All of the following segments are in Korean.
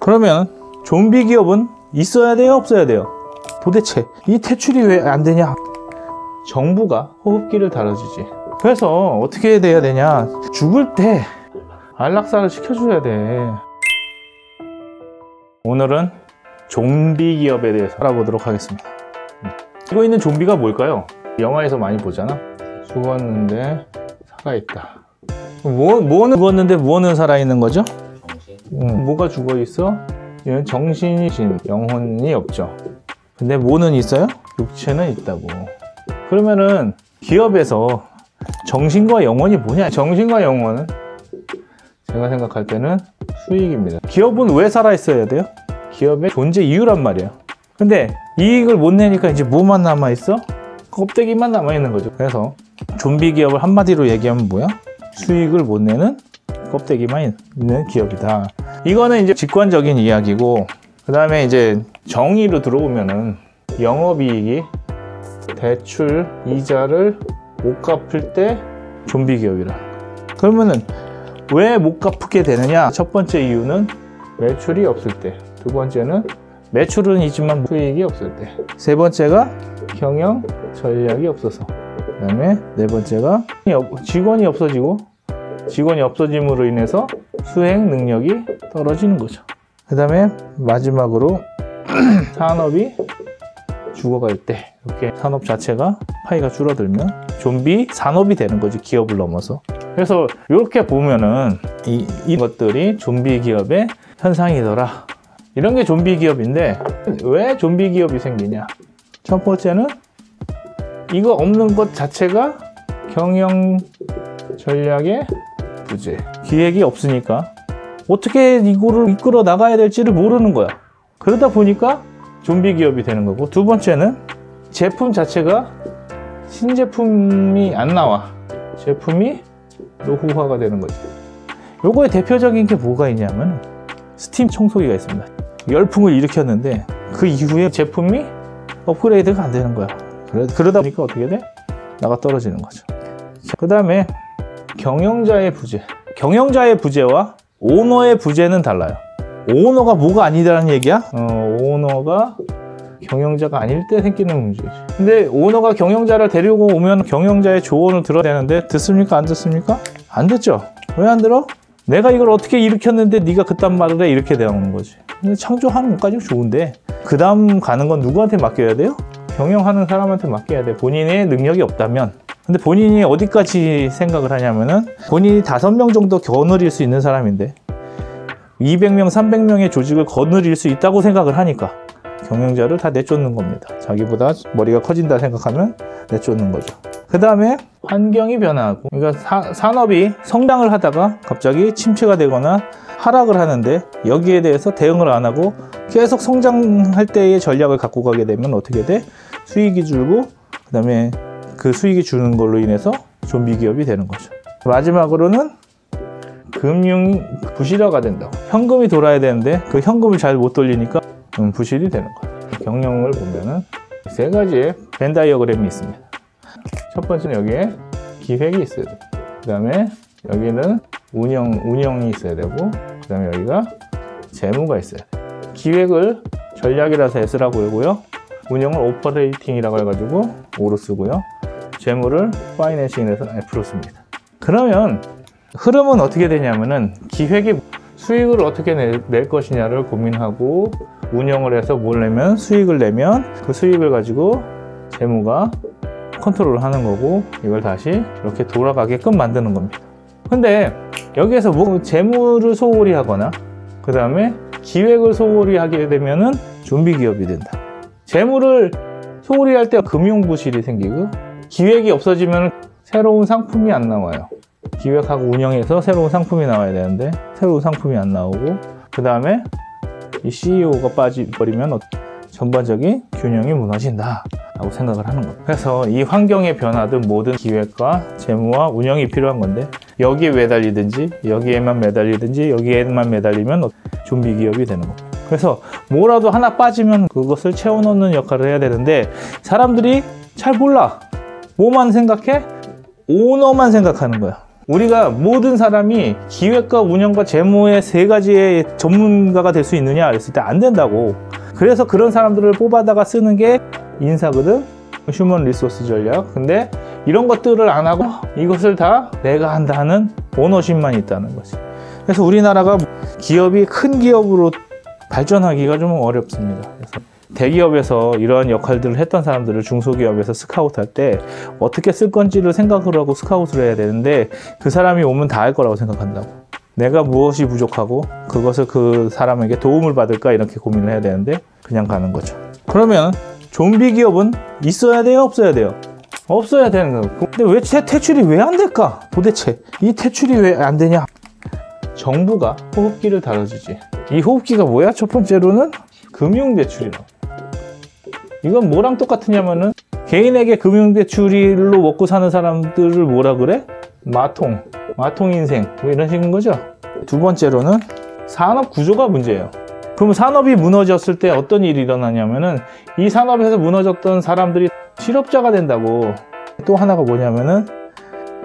그러면 좀비 기업은 있어야 돼요, 없어야 돼요? 도대체 이 퇴출이 왜 안 되냐? 정부가 호흡기를 달아주지. 그래서 어떻게 돼야 되냐? 죽을 때 안락사를 시켜줘야 돼. 오늘은 좀비 기업에 대해서 알아보도록 하겠습니다. 이거 있는 좀비가 뭘까요? 영화에서 많이 보잖아. 죽었는데 살아있다. 뭐는 죽었는데 뭐는 살아있는 거죠? 뭐가 죽어있어? 얘는 정신이 신, 영혼이 없죠. 근데 뭐는 있어요? 육체는 있다고. 그러면은 기업에서 정신과 영혼이 뭐냐? 정신과 영혼은 제가 생각할 때는 수익입니다. 기업은 왜 살아있어야 돼요? 기업의 존재 이유란 말이에요. 근데 이익을 못 내니까 이제 뭐만 남아있어? 껍데기만 남아있는 거죠. 그래서 좀비 기업을 한마디로 얘기하면 뭐야? 수익을 못 내는 껍데기만 있는 기업이다. 이거는 이제 직관적인 이야기고, 그 다음에 이제 정의로 들어오면은 영업이익이 대출 이자를 못 갚을 때 좀비 기업이라. 그러면은 왜 못 갚게 되느냐? 첫 번째 이유는 매출이 없을 때, 두 번째는 매출은 있지만 수익이 없을 때, 세 번째가 경영 전략이 없어서, 그 다음에 네 번째가 직원이 없어지고, 직원이 없어짐으로 인해서 수행 능력이 떨어지는 거죠. 그 다음에 마지막으로 산업이 죽어갈 때, 이렇게 산업 자체가 파이가 줄어들면 좀비 산업이 되는 거지, 기업을 넘어서. 그래서 이렇게 보면은 이 것들이 좀비 기업의 현상이더라. 이런 게 좀비 기업인데, 왜 좀비 기업이 생기냐? 첫 번째는 이거 없는 것 자체가 경영 전략의 부재. 기획이 없으니까 어떻게 이거를 이끌어 나가야 될지를 모르는 거야. 그러다 보니까 좀비 기업이 되는 거고, 두 번째는 제품 자체가 신제품이 안 나와. 제품이 노후화가 되는 거지. 요거의 대표적인 게 뭐가 있냐면 스팀 청소기가 있습니다. 열풍을 일으켰는데 그 이후에 제품이 업그레이드가 안 되는 거야. 그러다 보니까 어떻게 돼? 나가 떨어지는 거죠. 그 다음에 경영자의 부재. 경영자의 부재와 오너의 부재는 달라요. 오너가 뭐가 아니다라는 얘기야? 오너가 경영자가 아닐 때 생기는 문제지. 근데 오너가 경영자를 데리고 오면 경영자의 조언을 들어야 되는데, 듣습니까? 안 듣습니까? 안 듣죠? 왜 안 들어? 내가 이걸 어떻게 일으켰는데 네가 그딴 말을 해? 이렇게 되는 거지. 근데 창조하는 것까지 좋은데 그 다음 가는 건 누구한테 맡겨야 돼요? 경영하는 사람한테 맡겨야 돼. 본인의 능력이 없다면. 근데 본인이 어디까지 생각을 하냐면은, 본인이 5명 정도 거느릴 수 있는 사람인데 200명, 300명의 조직을 거느릴 수 있다고 생각을 하니까 경영자를 다 내쫓는 겁니다. 자기보다 머리가 커진다 생각하면 내쫓는 거죠. 그 다음에 환경이 변화하고, 그러니까 산업이 성장을 하다가 갑자기 침체가 되거나 하락을 하는데, 여기에 대해서 대응을 안 하고 계속 성장할 때의 전략을 갖고 가게 되면 어떻게 돼? 수익이 줄고, 그 다음에 그 수익이 주는 걸로 인해서 좀비 기업이 되는 거죠. 마지막으로는 금융 부실화가 된다고. 현금이 돌아야 되는데 그 현금을 잘 못 돌리니까 부실이 되는 거예요. 경영을 보면은 세 가지의 벤 다이어그램이 있습니다. 첫 번째는 여기에 기획이 있어야 돼요. 그 다음에 여기는 운영이 있어야 되고, 그 다음에 여기가 재무가 있어야 돼요. 기획을 전략이라서 S라고 하고요, 운영을 오퍼레이팅이라고 해가지고 O로 쓰고요, 재무를 파이낸싱에서 F로 씁니다. 그러면 흐름은 어떻게 되냐면은, 기획이 수익을 어떻게 낼 것이냐를 고민하고, 운영을 해서 뭘 내면 수익을 내면 그 수익을 가지고 재무가 컨트롤을 하는 거고, 이걸 다시 이렇게 돌아가게끔 만드는 겁니다. 근데 여기에서 뭐 재무를 소홀히 하거나 그 다음에 기획을 소홀히 하게 되면은 좀비 기업이 된다. 재무를 소홀히 할 때 금융 부실이 생기고, 기획이 없어지면 새로운 상품이 안 나와요. 기획하고 운영해서 새로운 상품이 나와야 되는데 새로운 상품이 안 나오고, 그 다음에 이 CEO가 빠져버리면 전반적인 균형이 무너진다 라고 생각을 하는 거예요. 그래서 이 환경에 변화든 모든 기획과 재무와 운영이 필요한 건데, 여기에 매달리든지 여기에만 매달리든지 여기에만 매달리면 좀비 기업이 되는 겁니다. 그래서 뭐라도 하나 빠지면 그것을 채워넣는 역할을 해야 되는데, 사람들이 잘 몰라. 뭐만 생각해? 오너만 생각하는 거야. 우리가 모든 사람이 기획과 운영과 재무의 세 가지의 전문가가 될 수 있느냐 그랬을 때 안 된다고. 그래서 그런 사람들을 뽑아다가 쓰는 게 인사거든. 휴먼 리소스 전략. 근데 이런 것들을 안 하고 이것을 다 내가 한다는 오너십만 있다는 거지. 그래서 우리나라가 기업이 큰 기업으로 발전하기가 좀 어렵습니다. 그래서 대기업에서 이러한 역할들을 했던 사람들을 중소기업에서 스카우트할 때 어떻게 쓸 건지를 생각을 하고 스카우트를 해야 되는데, 그 사람이 오면 다 할 거라고 생각한다고. 내가 무엇이 부족하고 그것을 그 사람에게 도움을 받을까 이렇게 고민을 해야 되는데 그냥 가는 거죠. 그러면 좀비 기업은 있어야 돼요, 없어야 돼요? 없어야 되는 거예요. 근데 왜 퇴출이 왜 안 될까? 도대체 이 퇴출이 왜 안 되냐? 정부가 호흡기를 다뤄주지. 이 호흡기가 뭐야? 첫 번째로는 금융대출이라고. 이건 뭐랑 똑같으냐면은 개인에게 금융대출로 먹고 사는 사람들을 뭐라 그래? 마통 인생 뭐 이런 식인 거죠. 두 번째로는 산업 구조가 문제예요. 그럼 산업이 무너졌을 때 어떤 일이 일어나냐면은 이 산업에서 무너졌던 사람들이 실업자가 된다고. 또 하나가 뭐냐면은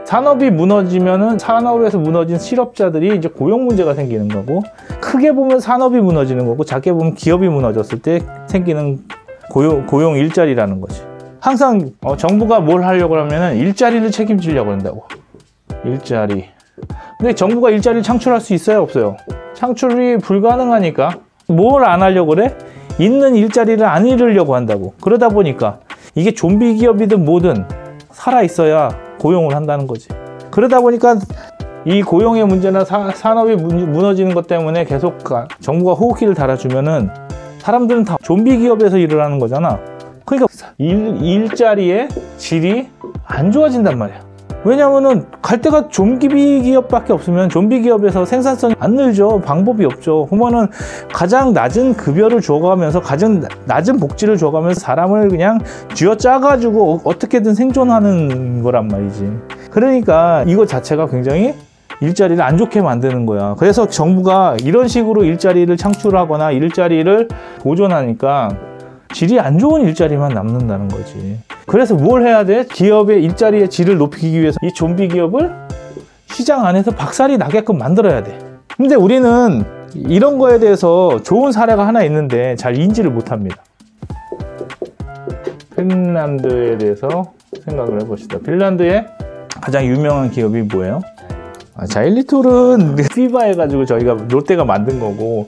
산업이 무너지면은 산업에서 무너진 실업자들이 이제 고용 문제가 생기는 거고, 크게 보면 산업이 무너지는 거고 작게 보면 기업이 무너졌을 때 생기는 고용 일자리라는 거지. 항상 정부가 뭘 하려고 하면은 일자리를 책임지려고 한다고. 일자리. 근데 정부가 일자리를 창출할 수 있어요, 없어요? 창출이 불가능하니까 뭘 안 하려고 그래? 있는 일자리를 안 잃으려고 한다고. 그러다 보니까 이게 좀비 기업이든 뭐든 살아 있어야 고용을 한다는 거지. 그러다 보니까 이 고용의 문제나 산업이 무너지는 것 때문에 계속 정부가 호흡기를 달아주면은 사람들은 다 좀비 기업에서 일을 하는 거잖아. 그러니까 일자리의 질이 안 좋아진단 말이야. 왜냐면은 갈 데가 좀비 기업밖에 없으면 좀비 기업에서 생산성이 안 늘죠. 방법이 없죠. 그러면은 가장 낮은 급여를 줘가면서 가장 낮은 복지를 줘가면서 사람을 그냥 쥐어짜가지고 어떻게든 생존하는 거란 말이지. 그러니까 이거 자체가 굉장히 일자리를 안 좋게 만드는 거야. 그래서 정부가 이런 식으로 일자리를 창출하거나 일자리를 보존하니까 질이 안 좋은 일자리만 남는다는 거지. 그래서 뭘 해야 돼? 기업의 일자리의 질을 높이기 위해서 이 좀비 기업을 시장 안에서 박살이 나게끔 만들어야 돼. 근데 우리는 이런 거에 대해서 좋은 사례가 하나 있는데 잘 인지를 못합니다. 핀란드에 대해서 생각을 해봅시다. 핀란드의 가장 유명한 기업이 뭐예요? 자일리톨은 피바 해가지고 저희가 롯데가 만든 거고,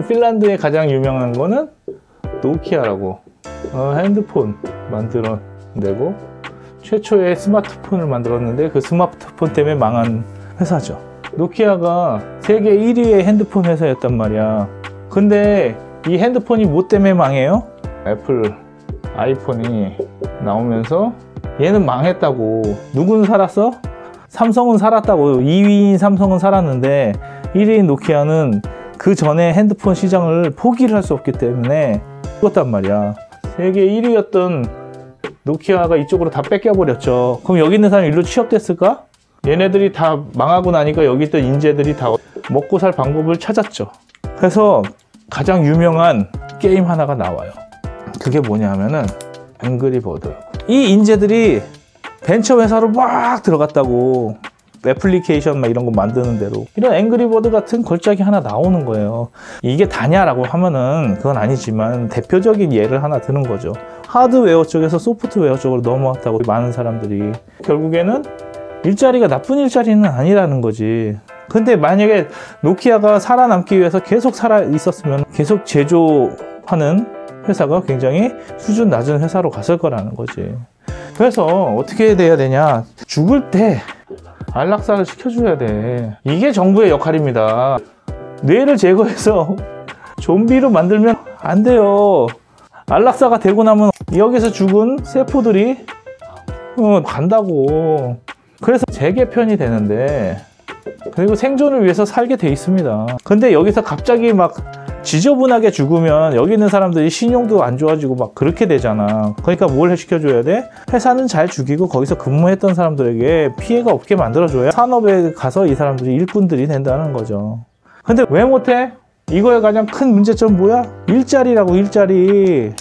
핀란드의 가장 유명한 거는 노키아라고 핸드폰 만들어내고 최초의 스마트폰을 만들었는데 그 스마트폰 때문에 망한 회사죠. 노키아가 세계 1위의 핸드폰 회사였단 말이야. 근데 이 핸드폰이 뭐 때문에 망해요? 애플 아이폰이 나오면서 얘는 망했다고. 누구는 살았어? 삼성은 살았다고. 2위인 삼성은 살았는데 1위인 노키아는 그 전에 핸드폰 시장을 포기를 할 수 없기 때문에 죽었단 말이야. 세계 1위였던 노키아가 이쪽으로 다 뺏겨버렸죠. 그럼 여기 있는 사람이 일로 취업됐을까? 얘네들이 다 망하고 나니까 여기 있던 인재들이 다 먹고 살 방법을 찾았죠. 그래서 가장 유명한 게임 하나가 나와요. 그게 뭐냐 하면은 앵그리버드. 이 인재들이 벤처 회사로 막 들어갔다고. 애플리케이션 막 이런 거 만드는 대로 이런 앵그리버드 같은 걸작이 하나 나오는 거예요. 이게 다냐라고 하면은 그건 아니지만 대표적인 예를 하나 드는 거죠. 하드웨어 쪽에서 소프트웨어 쪽으로 넘어왔다고 많은 사람들이. 결국에는 일자리가 나쁜 일자리는 아니라는 거지. 근데 만약에 노키아가 살아남기 위해서 계속 살아 있었으면 계속 제조하는 회사가 굉장히 수준 낮은 회사로 갔을 거라는 거지. 그래서 어떻게 돼야 되냐, 죽을 때 안락사를 시켜줘야 돼. 이게 정부의 역할입니다. 뇌를 제거해서 좀비로 만들면 안 돼요. 안락사가 되고 나면 여기서 죽은 세포들이 간다고. 그래서 재개편이 되는데, 그리고 생존을 위해서 살게 돼 있습니다. 근데 여기서 갑자기 막 지저분하게 죽으면 여기 있는 사람들이 신용도 안 좋아지고 막 그렇게 되잖아. 그러니까 뭘 시켜줘야 돼? 회사는 잘 죽이고 거기서 근무했던 사람들에게 피해가 없게 만들어줘야 산업에 가서 이 사람들이 일꾼들이 된다는 거죠. 근데 왜 못해? 이거의 가장 큰 문제점은 뭐야? 일자리라고, 일자리.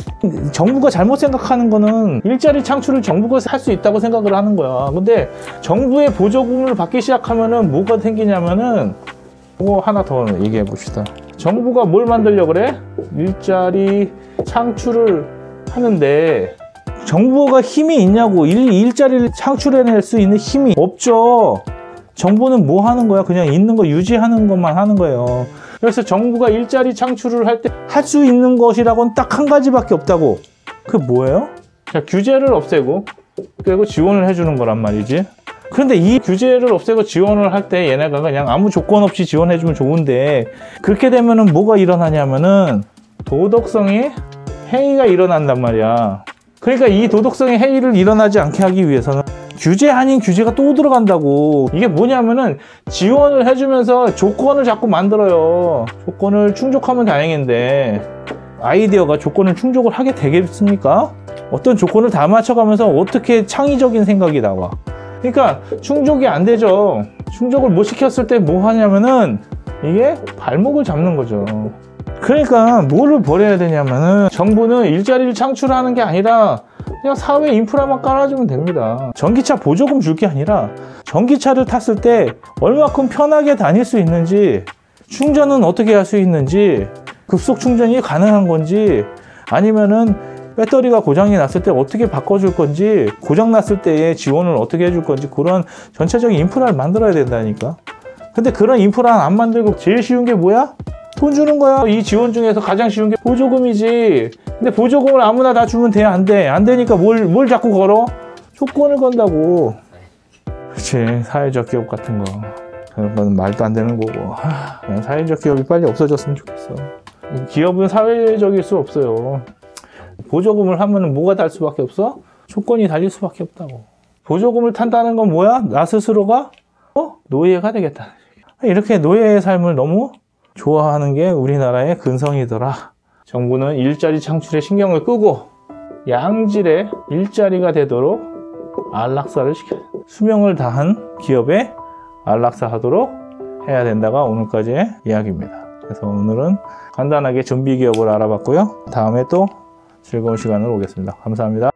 정부가 잘못 생각하는 거는 일자리 창출을 정부가 할 수 있다고 생각을 하는 거야. 근데 정부의 보조금을 받기 시작하면은 뭐가 생기냐면은 이거 하나 더 얘기해 봅시다. 정부가 뭘 만들려고 그래? 일자리 창출을 하는데 정부가 힘이 있냐고. 일자리를 창출해낼 수 있는 힘이 없죠. 정부는 뭐 하는 거야? 그냥 있는 거 유지하는 것만 하는 거예요. 그래서 정부가 일자리 창출을 할 때 할 수 있는 것이라고는 딱 한 가지밖에 없다고. 그게 뭐예요? 자, 규제를 없애고 그리고 지원을 해주는 거란 말이지. 그런데 이 규제를 없애고 지원을 할 때 얘네가 그냥 아무 조건 없이 지원해주면 좋은데, 그렇게 되면은 뭐가 일어나냐면은 도덕성의 해이가 일어난단 말이야. 그러니까 이 도덕성의 해이를 일어나지 않게 하기 위해서는 규제 아닌 규제가 또 들어간다고. 이게 뭐냐면은 지원을 해주면서 조건을 자꾸 만들어요. 조건을 충족하면 다행인데 아이디어가 조건을 충족을 하게 되겠습니까? 어떤 조건을 다 맞춰가면서 어떻게 창의적인 생각이 나와. 그러니까 충족이 안 되죠. 충족을 못 시켰을 때 뭐 하냐면은 이게 발목을 잡는 거죠. 그러니까 뭐를 버려야 되냐면은 정부는 일자리를 창출하는 게 아니라 그냥 사회 인프라만 깔아주면 됩니다. 전기차 보조금 줄 게 아니라 전기차를 탔을 때 얼마큼 편하게 다닐 수 있는지, 충전은 어떻게 할 수 있는지, 급속 충전이 가능한 건지, 아니면은 배터리가 고장이 났을 때 어떻게 바꿔줄 건지, 고장 났을 때의 지원을 어떻게 해줄 건지, 그런 전체적인 인프라를 만들어야 된다니까. 근데 그런 인프라는 안 만들고 제일 쉬운 게 뭐야? 돈 주는 거야. 이 지원 중에서 가장 쉬운 게 보조금이지. 근데 보조금을 아무나 다 주면 돼? 안 돼? 안 되니까 뭘 자꾸 걸어? 조건을 건다고. 그치, 사회적 기업 같은 거. 그런 건 말도 안 되는 거고. 그냥 사회적 기업이 빨리 없어졌으면 좋겠어. 기업은 사회적일 수 없어요. 보조금을 하면 뭐가 달 수밖에 없어? 조건이 달릴 수밖에 없다고. 보조금을 탄다는 건 뭐야? 나 스스로가 노예가 되겠다. 이렇게 노예의 삶을 너무 좋아하는 게 우리나라의 근성이더라. 정부는 일자리 창출에 신경을 끄고 양질의 일자리가 되도록 안락사를 시켜야 된다. 수명을 다한 기업에 안락사하도록 해야 된다가 오늘까지의 이야기입니다. 그래서 오늘은 간단하게 좀비 기업을 알아봤고요. 다음에 또 즐거운 시간으로 오겠습니다. 감사합니다.